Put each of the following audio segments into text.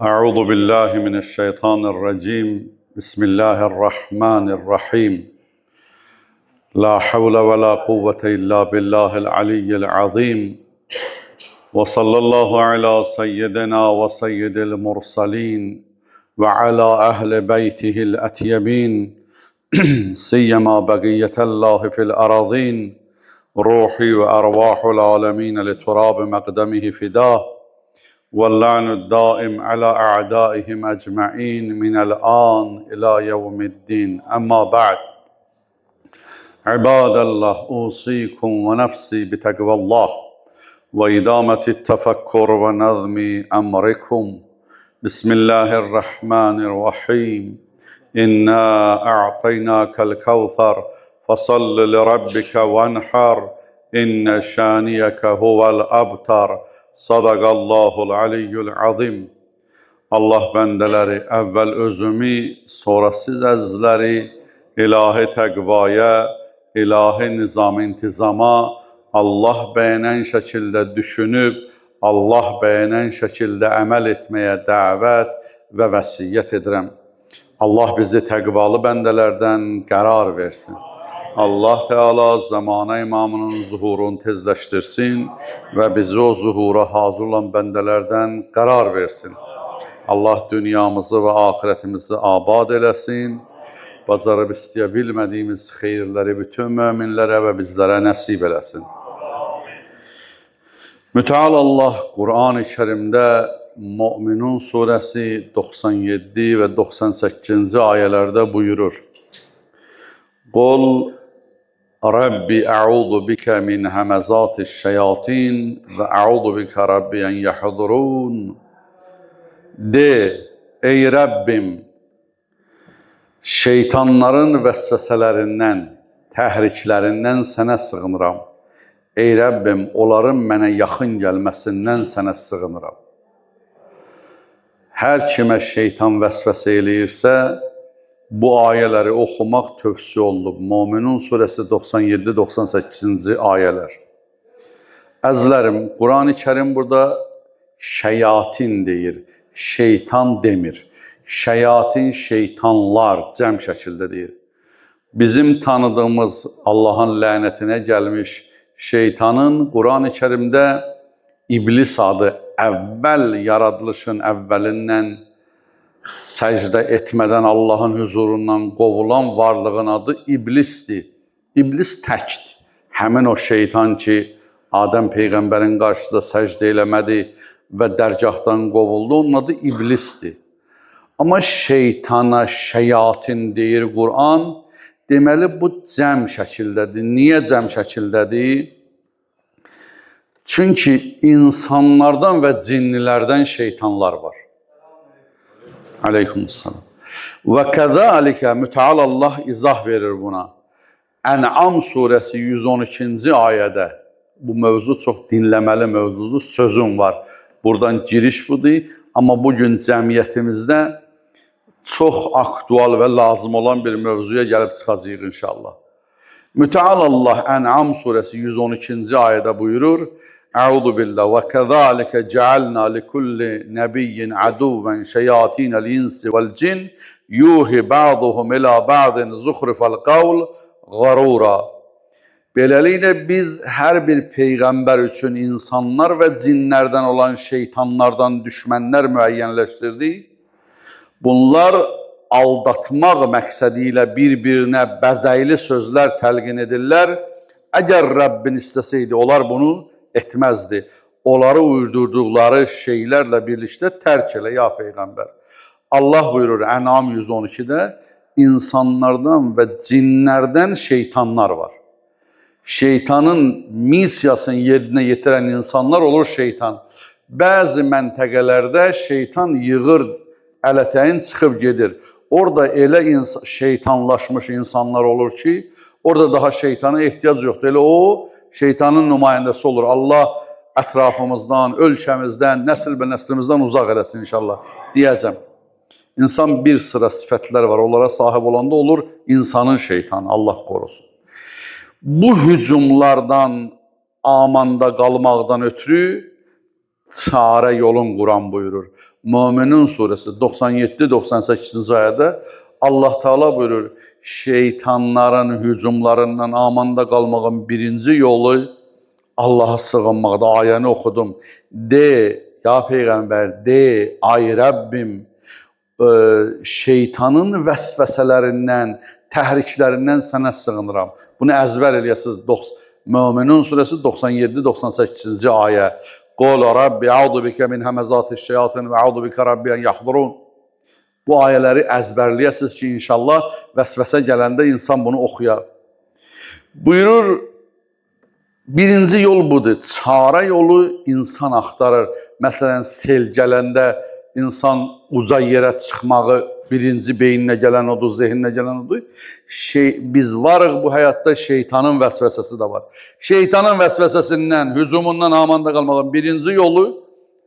أعوذ بالله من الشيطان الرجيم بسم الله الرحمن الرحيم لا حول ولا قوة إلا بالله العلي العظيم وصلى الله على سيدنا وسيد المرسلين وعلى أهل بيته الأطيبين سيما بقية الله في الأراضين روحي وأرواح العالمين لتراب مقدمه فداه واللعن الدائم على أعدائهم أجمعين من الآن إلى يوم الدين أما بعد عباد الله أوصيكم ونفسي بتقوى الله وإدامة التفكر ونظم أمركم بسم الله الرحمن الرحيم إنا أعطيناك الكوثر فصل لربك وانحر إن شانيك هو الأبتر Sadaqallahul aliyyul azim. Allah bəndələri əvvəl özümü, sonra siz əzizləri ilahi təqvaya, ilahi nizam-intizama, Allah bəyənən şəkildə düşünüb, Allah bəyənən şəkildə əməl etməyə dəvət və vəsiyyət edirəm. Allah bizi təqvalı bəndələrdən qərar versin. Allah Teala zamana imamının zuhurunu tezləşdirsin və bizi o zuhura hazır olan bəndələrdən qərar versin. Allah dünyamızı və ahirətimizi abad eləsin. Bacarıb istəyə bilmədiyimiz xeyirləri bütün möminlərə və bizlərə nəsib eləsin. Müteal Allah Qur'an-ı Kerimdə Müminun surəsi 97 və 98-ci ayələrdə buyurur. Qul Rabbi a'udhu bika min hamazatish shayatin və a'udhu bika Rabbi en yahdurun. De, ey Rəbbim, şeytanların vəsvəsələrindən, təhriklərindən sənə sığınıram. Ey Rəbbim, onların mənə yaxın gəlməsindən sənə sığınıram. Hər kimə şeytan vəsvəsə eləyirsə, bu ayələri oxumaq tövsiyə olunub. Müminun surəsi 97-98-ci ayələr. Əzizlərim, Qur'an-ı Kerim burada şeyatin deyir, şeytan demir. Şeyatin, şeytanlar cəm şəkildə deyir. Bizim tanıdığımız Allahın lənətinə gəlmiş şeytanın Qur'an-ı Kerimdə iblis adı əvvəl yaradılışın əvvəlindən səcdə etmədən Allahın huzurundan qovulan varlığın adı iblisdir. İblis təkdir. Həmin o şeytan ki, Adəm Peyğəmbərin qarşısında səcdə eləmədi və dərgahdan qovuldu, onun adı iblisdir. Amma şeytana, şeyatin deyir Qur'an, deməli bu cəm şəkildədir. Niyə cəm şəkildədir? Çünki insanlardan və cinnilərdən şeytanlar var. Aleykümselam. Və kəzəlikə müteal Allah izah verir buna. Ən'am surəsi 112-ci ayədə, bu mövzu çox dinləməli mövzudur, sözüm var. Buradan giriş budur, amma bugün cəmiyyətimizdə çox aktual və lazım olan bir mövzuya gəlib çıxacağıq inşallah. Müteal Allah Ən'am surəsi 112-ci ayədə buyurur. Əuzu billah və kəzəlikə cealna likulli nəbiyyin aduvən şeyatinəl insi vəl cin yuhi ba'duhum ilə ba'din zuhrifəl qavl qarura. Beləliklə biz hər bir peyğəmbər üçün insanlar və cinlərdən olan şeytanlardan düşmənlər müəyyənləşdirdik. Bunlar aldatmaq məqsədi ilə bir-birinə bəzəkli sözlər təlqin edirlər. Əgər Rəbbin istəsəydi, onlar bunu etməzdi. Onları uydurduqları şeylərlə birlikdə tərk elə, ya Peyğəmbər. Allah buyurur Ən'am 112-də, insanlardan və cinlərdən şeytanlar var. Şeytanın missiyasını yerinə yetirən insanlar olur şeytan. Bəzi məntəqələrdə şeytan yığır, ələtəyin çıxıb gedir. Orada elə şeytanlaşmış insanlar olur ki, orada daha şeytana ehtiyac yoxdur. Elə o, şeytanın nümayəndəsi olur. Allah ətrafımızdan, ölkəmizdən, nəsil və nəslimizdən uzaq eləsin inşallah, deyəcəm. İnsan bir sıra sifətlər var, onlara sahib olanda olur insanın şeytanı, Allah qorusun. Bu hücumlardan, amanda qalmaqdan ötürü çarə yolun Quran buyurur. Möminin surəsi 97-98-ci ayədə Allah Teala buyurur, şeytanların hücumlarından amanda qalmağın birinci yolu Allah'a sığınmaqda. Ayəni oxudum. De, ya Peyğəmbər, de, ay Rəbbim, şeytanın vəsvəsələrindən, təhriklərindən sənə sığınıram. Bunu əzbər eləyəsiniz. Möminin surəsi 97-98-ci ayə. Qol Rabbi, a'udu bikə min həməzati şeyatin və a'udu bikə Rabbi ən yahdurun. Bu ayələri əzbərləyəsiniz ki, inşallah vəsvəsə gələndə insan bunu oxuyar. Buyurur, birinci yol budur. Çarə yolu insan axtarır. Məsələn, sel gələndə insan uca yerə çıxmağı birinci beyninə gələn odur, zehninə gələn odur. Biz varıq bu həyatda, şeytanın vəsvəsəsi də var. Şeytanın vəsvəsəsindən, hücumundan amanda qalmağın birinci yolu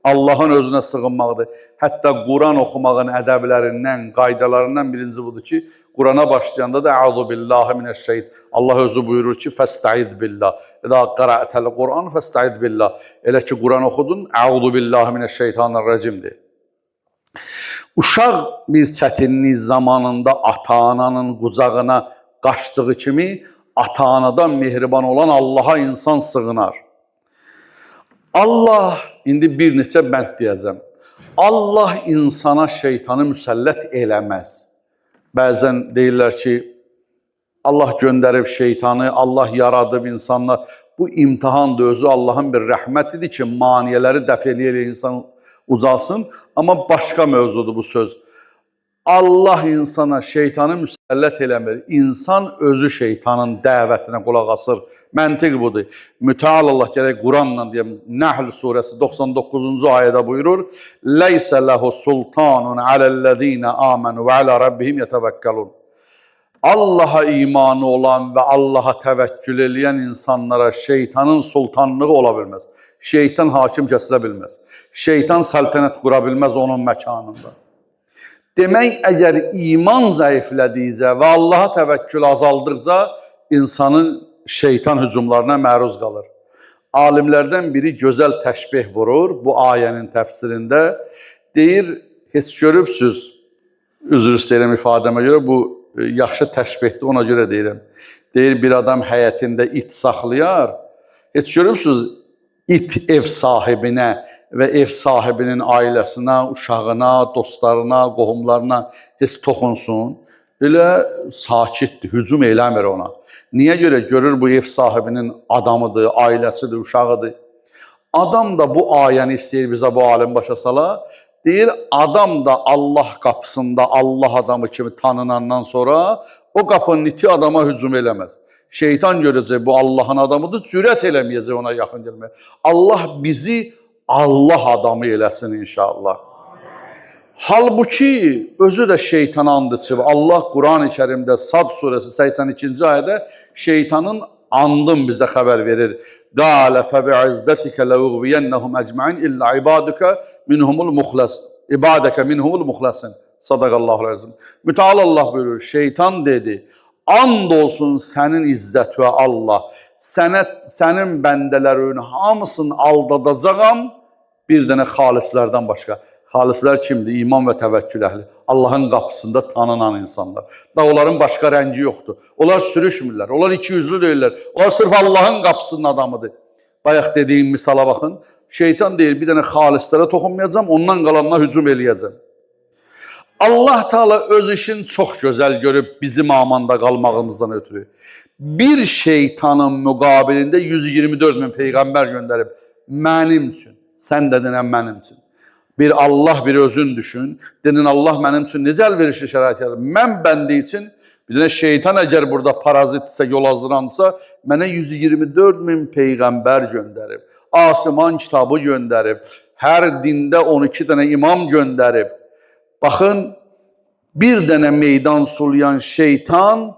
Allahın özünə sığınmaqdır. Hətta Quran oxumağın ədəblərindən, qaydalarından birinci budur ki, Qurana başlayanda da "Əuzu billahi mineşşeytan." Allah özü buyurur ki, "Fəstəid billah." İzə qara'təl Quran fəstəid billah. Elə ki Quran oxudun, "Əuzu billahi mineşşeytanirracimdir." Uşaq bir çətinlik zamanında ata-ananın qucağına qaçdığı kimi, ata-anadan mehriban olan Allaha insan sığınar. Allah, indi bir neçə bənd deyəcəm. Allah insana şeytanı müsəllət eləməz. Bəzən deyirlər ki, Allah göndərib şeytanı, Allah yaradıb insanlar. Bu imtihan da özü Allahın bir rəhmətidir ki, maniyələri dəf eləyir insan ucalsın. Amma başqa mövzudur bu söz. Allah insana şeytanı müsəllət eləmir. İnsan özü şeytanın dəvətinə qulaq asır. Məntiq budur. Müteal Allah gərək Quranla deyəm. Nəhl surəsi 99-cu ayədə buyurur. Leysə ləhu sultanun aləl-ləzīnə amanu və alə rabbihim yetevəkkalun. Allaha imanı olan və Allaha təvəkkül eləyən insanlara şeytanın sultanlığı ola bilməz. Şeytan hakim kəsilə bilməz. Şeytan səltənət qura bilməz onun məkanında. Demək, əgər iman zəiflədikcə və Allaha təvəkkül azaldıqca insanın şeytan hücumlarına məruz qalır. Alimlərdən biri gözəl təşbih vurur bu ayənin təfsirində. Deyir, heç görübsüz, üzr istəyirəm ifadəmə görə, bu yaxşı təşbihdir, ona görə deyirəm. Deyir, bir adam həyətində it saxlayar. Heç görübsüz, it ev sahibinə və ev sahibinin ailəsinə, uşağına, dostlarına, qohumlarına heç toxunsun. Elə sakitdir, hücum eləmir ona. Niyə görə? Görür bu ev sahibinin adamıdır, ailəsidir, uşağıdır. Adam da bu ayəni istəyir bizə bu alim başa sala. Deyir, adam da Allah qapısında Allah adamı kimi tanınandan sonra o qapının iti adama hücum eləməz. Şeytan görəcək bu Allahın adamıdır, cürət eləməyəcək ona yaxın gəlməyə. Allah bizi Allah adamı eləsin inşallah. Halbuki özü də şeytana and içib. Allah Quran-ı Kərimdə Sad surəsi 82-ci ayədə şeytanın andın bizə xəbər verir. Qalə fəbi'izzətikə ləuğviyennəhum əcməin illə ibadəkə minhumul muxləsin. Sadaqallahul əzim. Müteal Allah buyurur, şeytan dedi, and olsun sənin izzətə Allah, sənin bəndələrin hamısını aldadacağam bir dənə xalislərdən başqa. Xalislər kimdir? İman və təvəkkül əhli. Allahın qapısında tanınan insanlar. Da onların başqa rəngi yoxdur. Onlar sürüşmürlər. Onlar ikiyüzlü deyirlər. Onlar sırf Allahın qapısının adamıdır. Bayaq dediyim misala baxın. Şeytan deyir, bir dənə xalislərə toxunmayacağım, ondan qalanına hücum eləyəcəm. Allah Teala öz işini çox gözəl görüb bizim amanda qalmağımızdan ötürü. Bir şeytanın müqabilində 124 min peyğəmbər göndərib mənim üçün. Sən də denən mənim üçün. Bir Allah, bir özün düşün. Denin Allah mənim üçün necə əlverişli şərait yaratır. Mən bəndi üçün, bir dənə şeytan əgər burada parazitsə, yol azdıransa, mənə 124 min peyğəmbər göndərib. Asiman kitabı göndərib. Hər dində 12 dənə imam göndərib. Baxın, bir dənə meydan sulayan şeytan,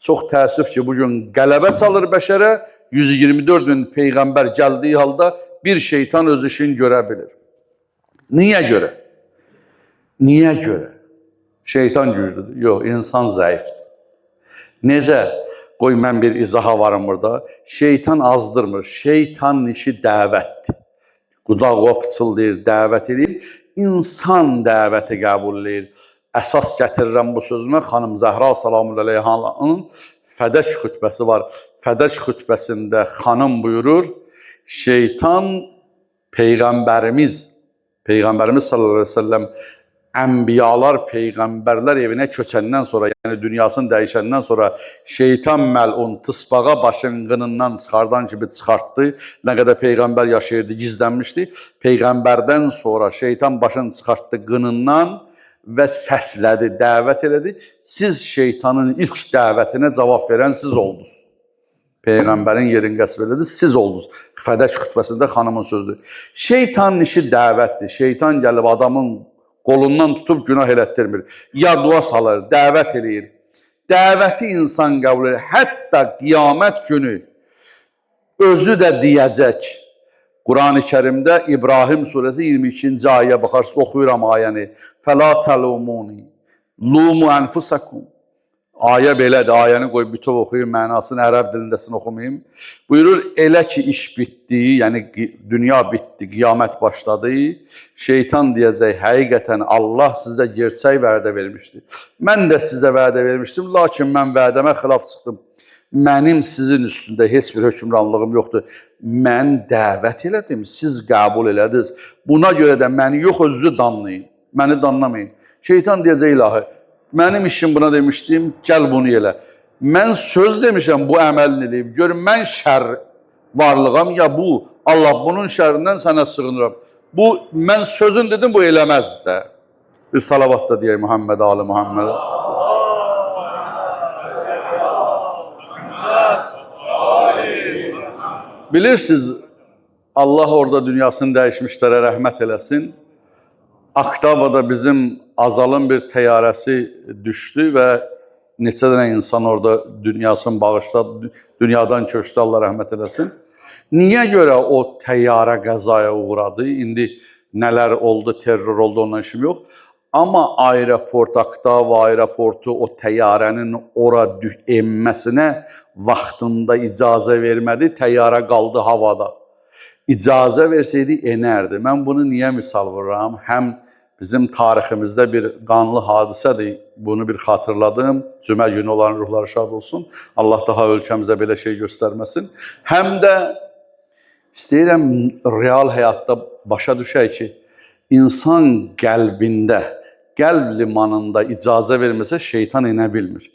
çox təəssüf ki, bugün qələbə çalır bəşərə, 124 min peyğəmbər gəldiyi halda bir şeytan öz işini görə bilir. Niyə görə? Niyə görə? Şeytan güclüdür. Yox, insan zəifdir. Necə? Qoy, mən bir izaha varım burada. Şeytan azdırmır. Şeytanın işi dəvətdir. Qudaq o pıçıldayır, dəvət edir. insan dəvəti qəbul edir. Əsas gətirirəm bu sözümə xanım Zəhra salamüəleyhanın Fədəc xütbəsi var. Fədəc xütbəsində xanım buyurur, şeytan Peyğəmbərimiz sallallahu aleyhi ve sellem ənbiyalar, peyğəmbərlər evinə köçəndən sonra, yəni dünyasını dəyişəndən sonra şeytan məlun tısbağa başın qınından çıxardan kimi çıxartdı. Nə qədər peyğəmbər yaşayırdı, gizlənmişdi. Peyğəmbərdən sonra şeytan başını çıxartdı qınından və səslədi, dəvət elədi. Siz şeytanın ilk dəvətinə cavab verən siz oldunuz. Peyğəmbərin yerini qəsb elədi, siz oldunuz. Fədəc xütbəsində xanımın sözüdür. Şeytanın işi dəvətdir. Şeytan gəlib adamın qolundan tutub günah elətdirmir. Ya dua salır, dəvət eləyir. Dəvəti insan qəbul edir. Hətta qiyamət günü özü də deyəcək. Quran-ı Kərimdə İbrahim surəsi 22-ci ayəyə baxarsınız, oxuyuram ayəni. Fəla təlumuni, lumu ənfusakum. Ayə belədir, ayəni qoyub bütöv oxuyun, mənasını ərəb dilindəsini oxumayım. Buyurur, elə ki iş bitdi, yəni dünya bitdi, qiyamət başladı. Şeytan deyəcək, həqiqətən Allah sizə gerçək vədə vermişdi. Mən də sizə vədə vermişdim, lakin mən vədəmə xilaf çıxdım. Mənim sizin üstündə heç bir hökmranlığım yoxdur. Mən dəvət elədim, siz qəbul elədiniz. Buna görə də məni yox, özünüzü danlayın, məni danlamayın. Şeytan deyəcək, ilahi, mənim işim buna demişdim, gəl bunu elə. Mən söz demişəm, bu əməlini eləyib. Görün, mən şər varlığam, ya bu, Allah bunun şərindən sənə sığınıram. Bu, mən sözün dedim, bu eləməz də. Bir salavat da deyək Muhammed, Ali Muhammed. Bilirsiniz, Allah orada dünyasını dəyişmişlərə rəhmət eləsin. Aktavada bizim Azalın bir təyyarəsi düşdü və neçə dənə insan orada dünyasını bağışladı, dünyadan köçdü, Allah rəhmət eləsin. Niyə görə o təyyarə qəzaya uğradı? İndi nələr oldu, terror oldu, ondan işim yox. Amma aeroport, Aktava aeroportu o təyyarənin ora enməsinə vaxtında icazə vermədi, təyyarə qaldı havada. İcazə versəydi, enərdi. Mən bunu niyə misal vururam? Həm bizim tariximizdə bir qanlı hadisədir, bunu bir xatırladım. Cümə günü olan ruhları şad olsun. Allah daha ölkəmizə belə şey göstərməsin. Həm də istəyirəm real həyatda başa düşək ki, insan qəlbində, qəlb limanında icazə verməsə şeytan inə bilmir.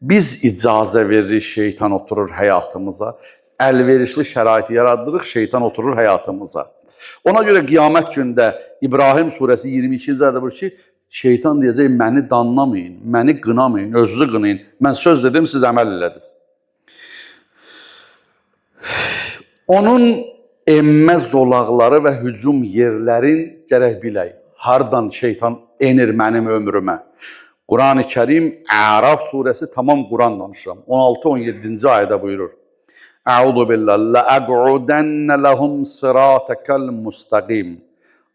Biz icazə veririk, şeytan oturur həyatımıza. Əlverişli şəraiti yaradırıq, şeytan oturur həyatımıza. Ona görə qiyamət gündə İbrahim surəsi 22-ci ayədə buyurur ki, şeytan deyəcək, məni danlamayın, məni qınamayın, özünüzü qınayın. Mən söz dedim, siz əməl elədiniz. Onun emmə zolaqları və hücum yerlərin gərək bilək. Hardan şeytan enir mənim ömrümə? Quran-ı Kərim, Əraf surəsi, tamam Quran danışıram. 16-17-ci ayədə buyurur. Əudu billah, ləəq'udənnə ləhum sıratəkəl müstəqim.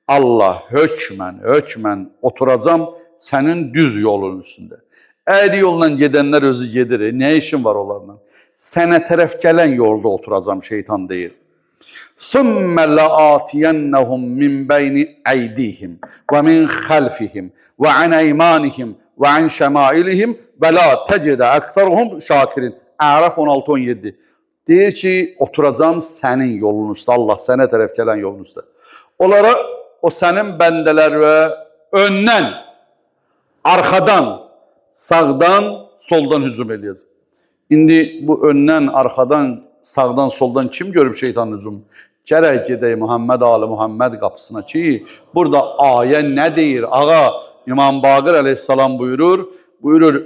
Allah hökmən oturacam sənin düz yolun üstündə. Əyri yolla gedənlər özü gedir, nə işin var onlarla? Sənə tərəf gələn yolda oturacam, şeytan deyir. ثُمَّ لَآتِيَنَّهُمْ مِنْ بَيْنِ أَيْدِيهِمْ وَمِنْ خَلْفِهِمْ وَعَنْ أَيْمَانِهِمْ وَعَنْ شَمَائِلِهِمْ وَلَا تَجِدَ أَكْثَرُهُمْ شَاكِرِينَ. Əraf 16-17. Deyir ki, oturacam sənin yolun üstə, Allah sənə tərəf gələn yolun üstə. Onlara o sənin bəndələr və öndən, arxadan, sağdan, soldan hücum eləyəcək. İndi bu öndən, arxadan, sağdan, soldan kim görüb şeytanın hücumu? Gərək gedək Muhammed, Ali Muhammed qapısına ki, burada ayə nə deyir? Ağa, İmam Baqir əleyhissalam buyurur,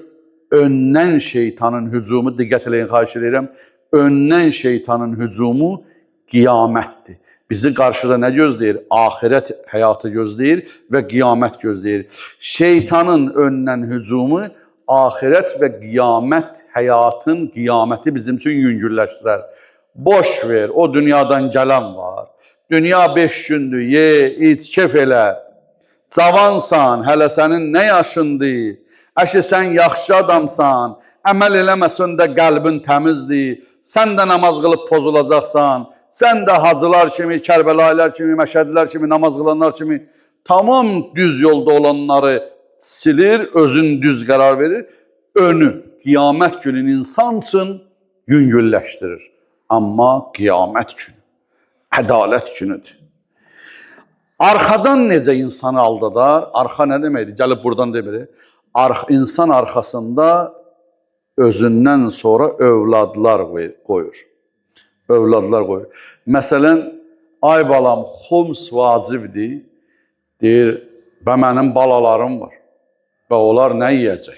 öndən şeytanın hücumu, diqqət eləyin, xahiş edirəm, öndən şeytanın hücumu qiyamətdir. Bizi qarşıda nə gözləyir? Ahirət həyatı gözləyir və qiyamət gözləyir. Şeytanın öndən hücumu ahirət və qiyamət həyatın qiyaməti bizim üçün yüngülləşdirər. Boş ver, o dünyadan gələn var. Dünya 5 gündür, ye, iç, kef elə. Cavansan, hələ sənin nə yaşındır? Əşi, sən yaxşı adamsan, əməl eləməsən də qəlbin təmizdir. Sən də namaz qılıb pozulacaqsan. Sən də hacılar kimi, Kərbəlaylar kimi, Məşədilər kimi, namaz qılanlar kimi Tamam düz yolda olanları silir, özün düz qərar verir. Önü qiyamət günü insan üçün yüngülləşdirir. Amma qiyamət günü, ədalət günüdür. Arxadan necə insanı aldadar? Arxa nə deməkdir? Gəlib buradan demirik. İnsan arxasında özündən sonra övladlar qoyur. Övladlar qoyur. Məsələn, ay balam, xums vacibdir. Deyir, və mənim balalarım var. Və onlar nə yiyəcək?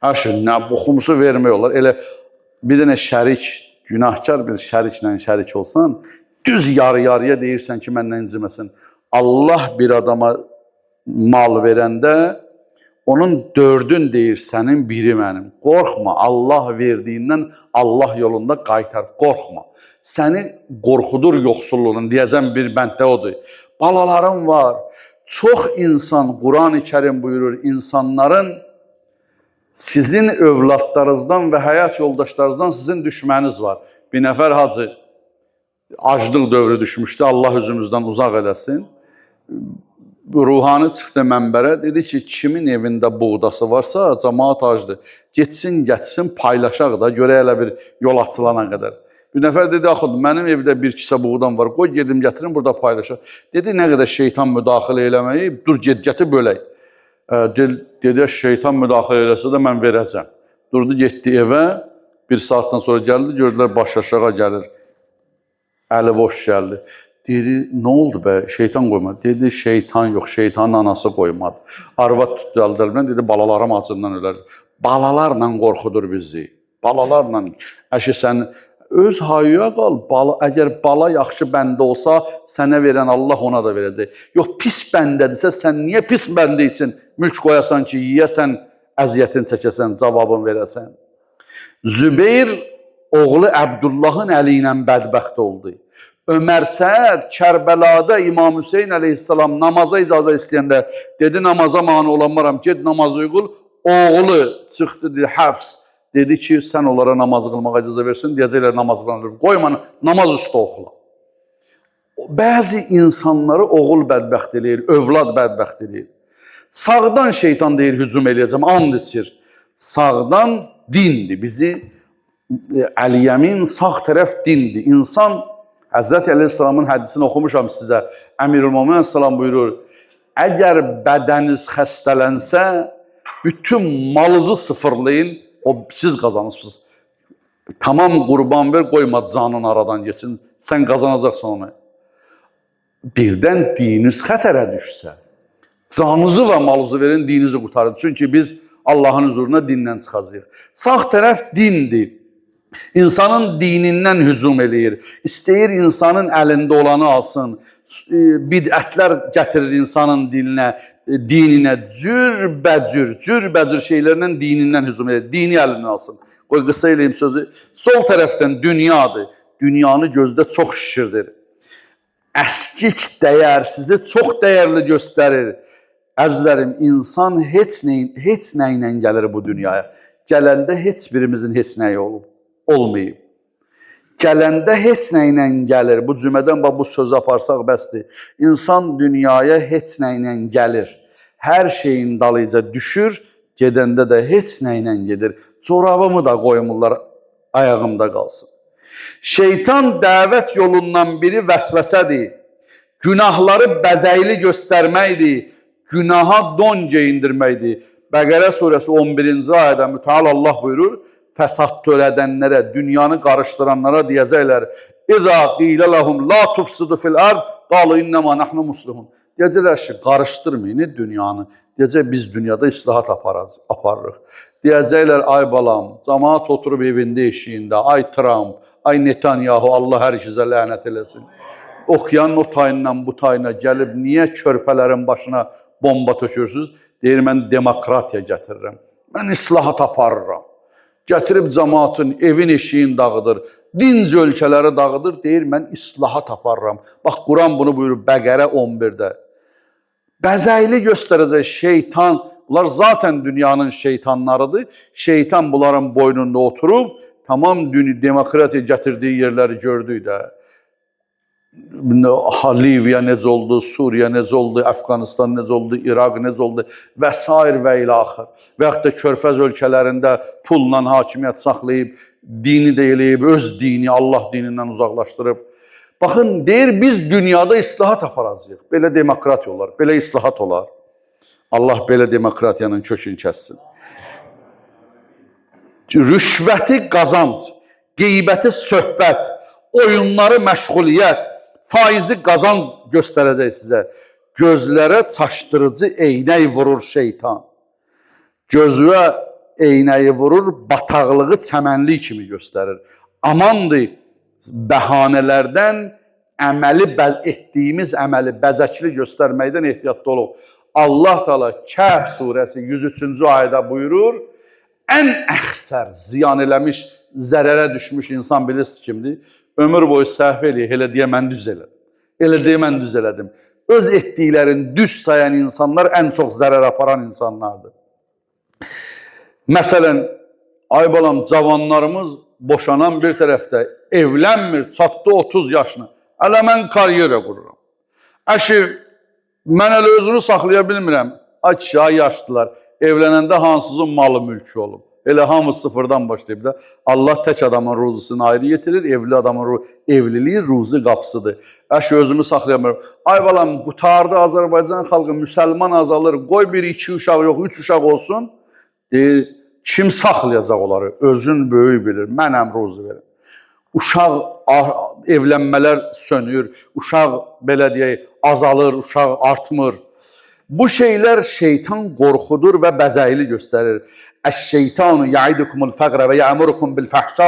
Əşin, nə bu xumsu vermək olar? Elə bir dənə şərik, günahkar bir şəriklə şərik olsan, düz yarı-yarıya deyirsən ki, məndən inciməsin. Allah bir adama mal verəndə, onun 4'ün deyir, sənin biri mənim. Qorxma, Allah verdiyindən Allah yolunda qaytar, qorxma. Səni qorxudur yoxsulluğun, deyəcəm bir bənddə odur. Balalarım var, çox insan, Quran-ı Kerim buyurur, insanların sizin övladlarınızdan və həyat yoldaşlarınızdan sizin düşməniniz var. Bir nəfər hacı, aclıq dövrü düşmüşdü, Allah üzümüzdən uzaq eləsin. Ruhani çıxdı mənbərə, dedi ki, kimin evində buğdası varsa, cəmaat acdır. Getsin, getsin, paylaşaq da, görə elə bir yol açılana qədər. Bir nəfər dedi, axı, mənim evdə bir kisə buğdan var, qoy gedim, gətirin, burada paylaşaq. Dedi, nə qədər şeytan müdaxilə eləməyib, dur, get-gəti bölək. Dedi, şeytan müdaxilə eləsə də mən verəcəm. Durdu, getdi evə, bir saatdan sonra gəldi, gördülər, baş aşağı gəlir. Əli boş gəldi. Dedi, nə oldu be, şeytan qoymadı. Dedi, şeytan yox, şeytanın anası qoymadı. Arvad tutdu əllərindən, dedi, balalarım acından ölər. Balalarla qorxudur bizi. Balalarla. Əşi sən öz hayıya qal. Əgər bala yaxşı bəndə olsa, sənə verən Allah ona da verəcək. Yox, pis bəndədirsə, sən niyə pis bəndə üçün mülk qoyasan ki, yiyəsən, əziyyətin çəkəsən, cavabın verəsən. Zübeyir oğlu Əbdullahın əli ilə bədbəxt oldu. Ömər Səd Kərbəlada İmam Hüseyin əleyhissalam namaza icazə istəyəndə dedi, namaza mani olanmaram, ged namazı uyğul. Oğlu çıxdı, dedi, Həfs, dedi ki, sən onlara namaz qılmağa icazə versin, deyəcəklər namaz qılmağa. Qoyma, namaz üstə oxula. Bəzi insanları oğul bədbəxt eləyir, övlad bədbəxt eləyir. Sağdan şeytan deyir, hücum eləyəcəm, and içir. Sağdan dindir, bizi Əl-Yəmin sağ tərəf dindir. İnsan, Həzrəti Əleyhisselamın hədisini oxumuşam sizə. Əmirül-Möminin Əleyhisselam buyurur, əgər bədəniniz xəstələnsə, bütün malınızı sıfırlayın, siz qazanırsınız. Tamam qurban ver, qoyma canın aradan geçsin, sən qazanacaqsan onu. Birdən dininiz xətərə düşsə, canınızı və malınızı verin, dininizi qurtarın. Çünki biz Allahın huzuruna dindən çıxacağıq. Sağ tərəf dindir. İnsanın dinindən hücum eləyir. İstəyir insanın əlində olanı alsın. Bidətlər gətirir insanın dininə cürbəcür şeylərlə dinindən hücum eləyir. Dini əlindən alsın. Qoy qısa eləyim sözü. Sol tərəfdən dünyadır. Dünyanı gözdə çox şişirdir. Əskik dəyər sizi çox dəyərli göstərir. Əzizlərim, insan heç nə ilə gəlir bu dünyaya. Gələndə heç birimizin heç nəyi olmayıb. Gələndə heç nə ilə gəlir. Bu cümədən bu sözü aparsaq bəsdir. İnsan dünyaya heç nə ilə gəlir. Hər şeyin dalıca düşür, gedəndə də heç nə ilə gedir. Corabımı da qoymurlar, ayağımda qalsın. Şeytan dəvət yolundan biri vəsvəsədir. Günahları bəzəkli göstərməkdir. Günaha don geyindirməkdir. Bəqərə surəsi 11-ci ayədə mütəal Allah buyurur, fəsad törədənlərə, dünyanı qarışdıranlara deyəcəklər, İzâ qilə ləhum la tufsidu fil ard, qalu innəmā nəhnu muslihun. Deyəcəklər ki, qarışdırmayın dünyanı. Deyəcək, biz dünyada islahat aparırıq. Deyəcəklər, ay balam, cəmaat oturub evində eşiyində, ay Trump, ay Netanyahu, Allah hər ikizə lənət eləsin. Okeanın o tayından bu tayına gəlib, niyə körpələrin başına bomba tökürsünüz? Deyir, mən demokratiya gətirirəm. Mən islahat aparıram. Gətirib cəmaatın evin eşiğini dağıdır, dinc ölkələri dağıdır, deyir, mən islahat aparıram. Bax, Quran bunu buyurur, Bəqərə 11-də. Bəzəkli göstərəcək şeytan, bunlar zaten dünyanın şeytanlarıdır. Şeytan bunların boynunda oturub, tamam demokratiya gətirdiyi yerləri gördük də. Liviya necə oldu, Suriya necə oldu, Əfqanistan necə oldu, İraq necə oldu və s. və ilə axır. Və yaxud da Körfəz ölkələrində pulla hakimiyyət saxlayıb, dini də eləyib, öz dini, Allah dinindən uzaqlaşdırıb. Baxın, deyir, biz dünyada islahat aparacağıq. Belə demokratiya olar, belə islahat olar. Allah belə demokratiyanın kökünü kəssin. Rüşvəti qazanc, qeybəti söhbət, oyunları məşğuliyyət, faizi qazanc göstərəcək sizə. Gözlərə çaşdırıcı eynək vurur şeytan. Gözüyə eynəyi vurur, bataqlığı çəmənlik kimi göstərir. Amandır, bəhanələrdən etdiyimiz əməli bəzəkli göstərməkdən ehtiyatlı olub. Allah Teala Kəhf surəsi 103-cü ayədə buyurur, ən əxsər ziyan eləmiş, zərərə düşmüş insan bilirsiniz kimdir? Ömür boyu səhv eləyir, elə deyə mən düz elədim. Elə deyə mən düz elədim. Öz etdiklərini düz sayan insanlar ən çox zərər aparan insanlardır. Məsələn, ay balam, cavanlarımız boşanan bir tərəfdə evlənmir, çatdı 30 yaşına. Hələ mən karyera qururam. Əşi, mən elə özünü saxlaya bilmirəm. Ay kişi, ay yaşlılar, evlənəndə hansızın malı mülkü olub. Elə hamı sıfırdan başlayıb da. Allah tək adamın ruzusunu ayrı getirir, evli adamın evliliyi ruzi qapısıdır. Əşi, özümü saxlayamıyorum. Ay balam, qutardı Azərbaycan xalqı, müsəlman azalır, qoy bir, iki uşaq yox, üç uşaq olsun. Deyir, kim saxlayacaq onları? Özün böyük bilir, mənəm ruzu verir. Uşaq evlənmələr sönür, uşaq belə deyək, azalır, uşaq artmır. Bu şeylər şeytan qorxudur və bəzəyili göstərir. Əş-şeytanu ya'idukumul fəqrə və ya'murukum bil fəhşa.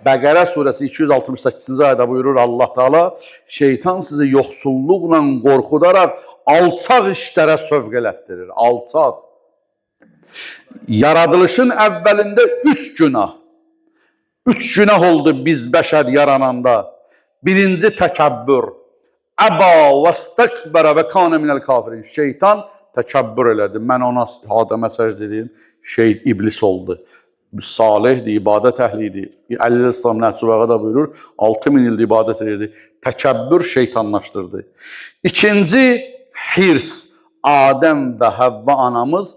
Bəqərə surəsi 268-ci ayədə buyurur Allah Teala, şeytan sizi yoxsulluqla qorxudaraq alçaq işlərə sövq elətdirir. Alçaq. Yaradılışın əvvəlində 3 günah. 3 günah oldu biz bəşər yarananda. Birinci təkəbbür. Əba və stəkbərə və kanə minəl kafirin. Şeytan təkəbbür elədi. Mən ona Adəmə səcd edeyim. İblis oldu. Salihdir, ibadət əhlidir. Əleyhisselam Nəhcübəğə da buyurur, 6000 ildir ibadət edirdi. Təkəbbür şeytanlaşdırdı. İkinci, hirs. Adəm və Həvva anamız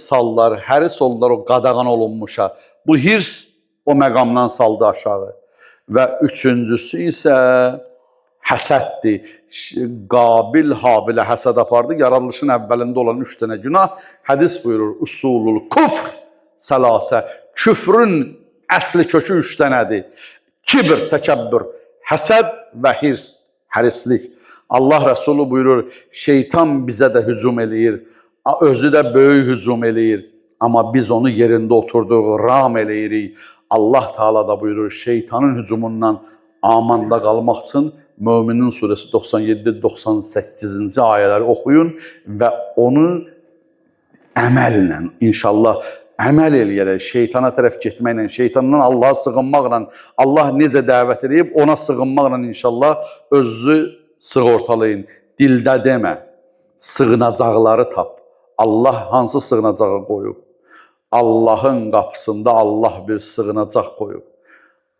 sallar, həris oldular o qadağan olunmuşa. Bu hirs o məqamdan saldı aşağı. Və üçüncüsü isə həsəddir. Qabil, Habilə həsəd apardı. Yaradılışın əvvəlində olan 3 dənə günah. Hədis buyurur, usulul kufr səlasə. Küfrün əsli kökü 3 dənədir. Kibr, təkəbbür, həsəd və hirs, hərislik. Allah Rəsulü buyurur, şeytan bizə də hücum eləyir. Özü də böyük hücum eləyir. Amma biz onu yerində oturduq, ram eləyirik. Allah Teala da buyurur, şeytanın hücumundan amanda qalmaq üçün Möminin surəsi 97-98-ci ayələri oxuyun və onu əməllə, inşallah, əməl eləyərək, şeytana tərəf getməklə, şeytandan Allaha sığınmaqla, Allah necə dəvət edib, ona sığınmaqla inşallah özünüzü sığortalayın. Dildə demə, sığınacaqları tap. Allah hansı sığınacağı qoyub? Allahın qapısında Allah bir sığınacaq qoyub.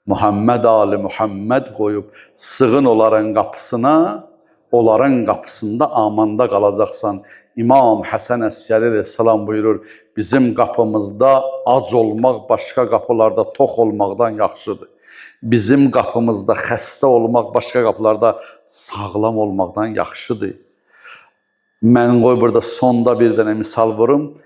Muhammed Ali Muhammed qoyub, sığın onların qapısına, onların qapısında amanda qalacaqsan. İmam Həsən Əskəri salam buyurur, bizim qapımızda ac olmaq başqa qapılarda tox olmaqdan yaxşıdır. Bizim qapımızda xəstə olmaq başqa qapılarda sağlam olmaqdan yaxşıdır. Mən qoy burada sonda bir dənə misal vurum.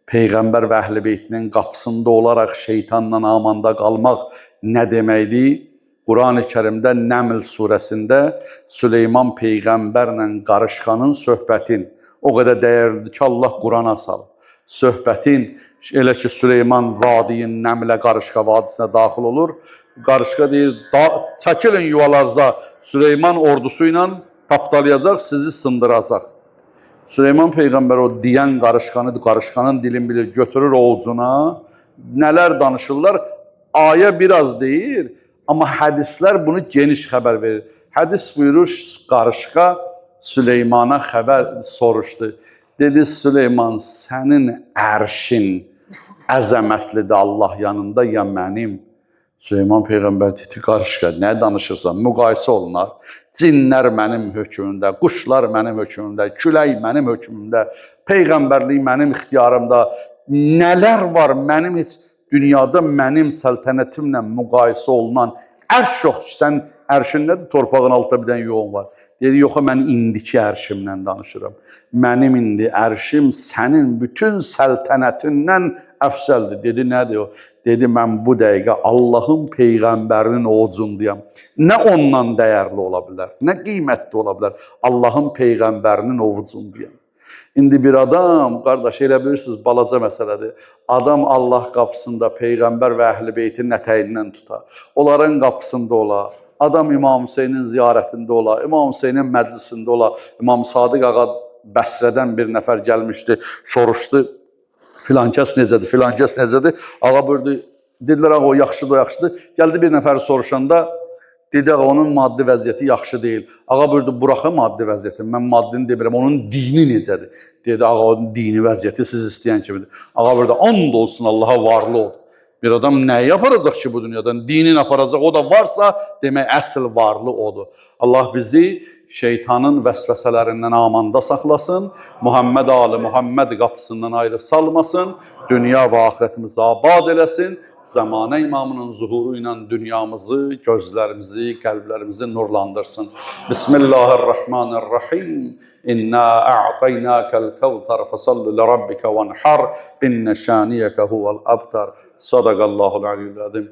Peyğəmbər və Əhl-i Beytinin qapısında olaraq şeytanla amanda qalmaq nə deməkdir? Quran-ı Kərimdə Nəml surəsində Süleyman Peyğəmbərlə qarışqanın söhbətin o qədər dəyərlidir ki, Allah Qurana salır. Söhbətin elə ki, Süleyman vadiyin Nəmlə qarışqa vadisinə daxil olur. Qarışqa deyir, çəkilin yuvalarınıza, Süleyman ordusu ilə tapdalayacaq, sizi sındıracaq. Süleyman Peyğəmbər o deyən qarışqanın dilini bilir, götürür ovucuna, nələr danışırlar, ayə biraz deyir, amma hədislər bunu geniş xəbər verir. Hədis buyurur, qarışqa Süleymana xəbər soruşdu. Dedi, Süleyman, sənin ərşin əzəmətlidir Allah yanında, ya mənim? Süleyman Peyğəmbər dedi, qarışqa, nə danışırsan, müqayisə olunar. Cinlər mənim hökmümdə, quşlar mənim hökmümdə, külək mənim hökmümdə, Peyğəmbərlik mənim ixtiyarımda. Nələr var mənim heç dünyada mənim səltənətimlə müqayisə olunan ərş yoxdur ki, sən ərşin nədir? Torpağın altında bir dənə yoğun var. Dedi, yox, mən indiki ərşimlə danışıram. Mənim indi ərşim sənin bütün səltənətindən əfsəldir. Dedi, nədir o? Dedi, mən bu dəqiqə Allahın Peyğəmbərinin ovucundayam. Nə ondan dəyərli ola bilər, nə qiymətli ola bilər? Allahın Peyğəmbərinin ovucundayam. İndi bir adam, qardaş, elə bilirsiniz, balaca məsələdir. Adam Allah qapısında Peyğəmbər və Əhl-i Beytin ətəyindən tutar. Onların qapısında ola. Adam İmam Hüseynin ziyarətində ola. İmam Hüseynin məclisində ola. İmam Sadiq ağa Bəsrədən bir nəfər gəlmişdi, soruşdu. Filan kəs necədir, filan kəs necədir? Ağa buyurdu, dedilər, ağa o yaxşıdır, o yaxşıdır. Gəldi bir nəfəri soruşanda, dedi, ağa onun maddi vəziyyəti yaxşı deyil. Ağa buyurdu, buraxın maddi vəziyyəti. Mən maddini demirəm, onun dini necədir? Dedi, ağa onun dini vəziyyəti siz istəyən kimidir. Ağa buyurdu, and olsun Allaha varlı ol. Bir adam nəyi aparacaq ki bu dünyadan? Dinini aparacaq, o da varsa demək əsl varlı odur. Allah bizi şeytanın vəsvəsələrindən amanda saxlasın, Muhammed Ali, Muhammed qapısından ayrı salmasın, dünya və axirətimizi abad eləsin, Zamanə imamının zuhuru ilə dünyamızı, gözlərimizi, qəlblərimizi nurlandırsın. Bismillahirrahmanirrahim. İnna a'taynakal kevser fesalli li rabbika vanhar. İnne şaniyeke huvel abtar. Sadaqallahul aliyyul azim.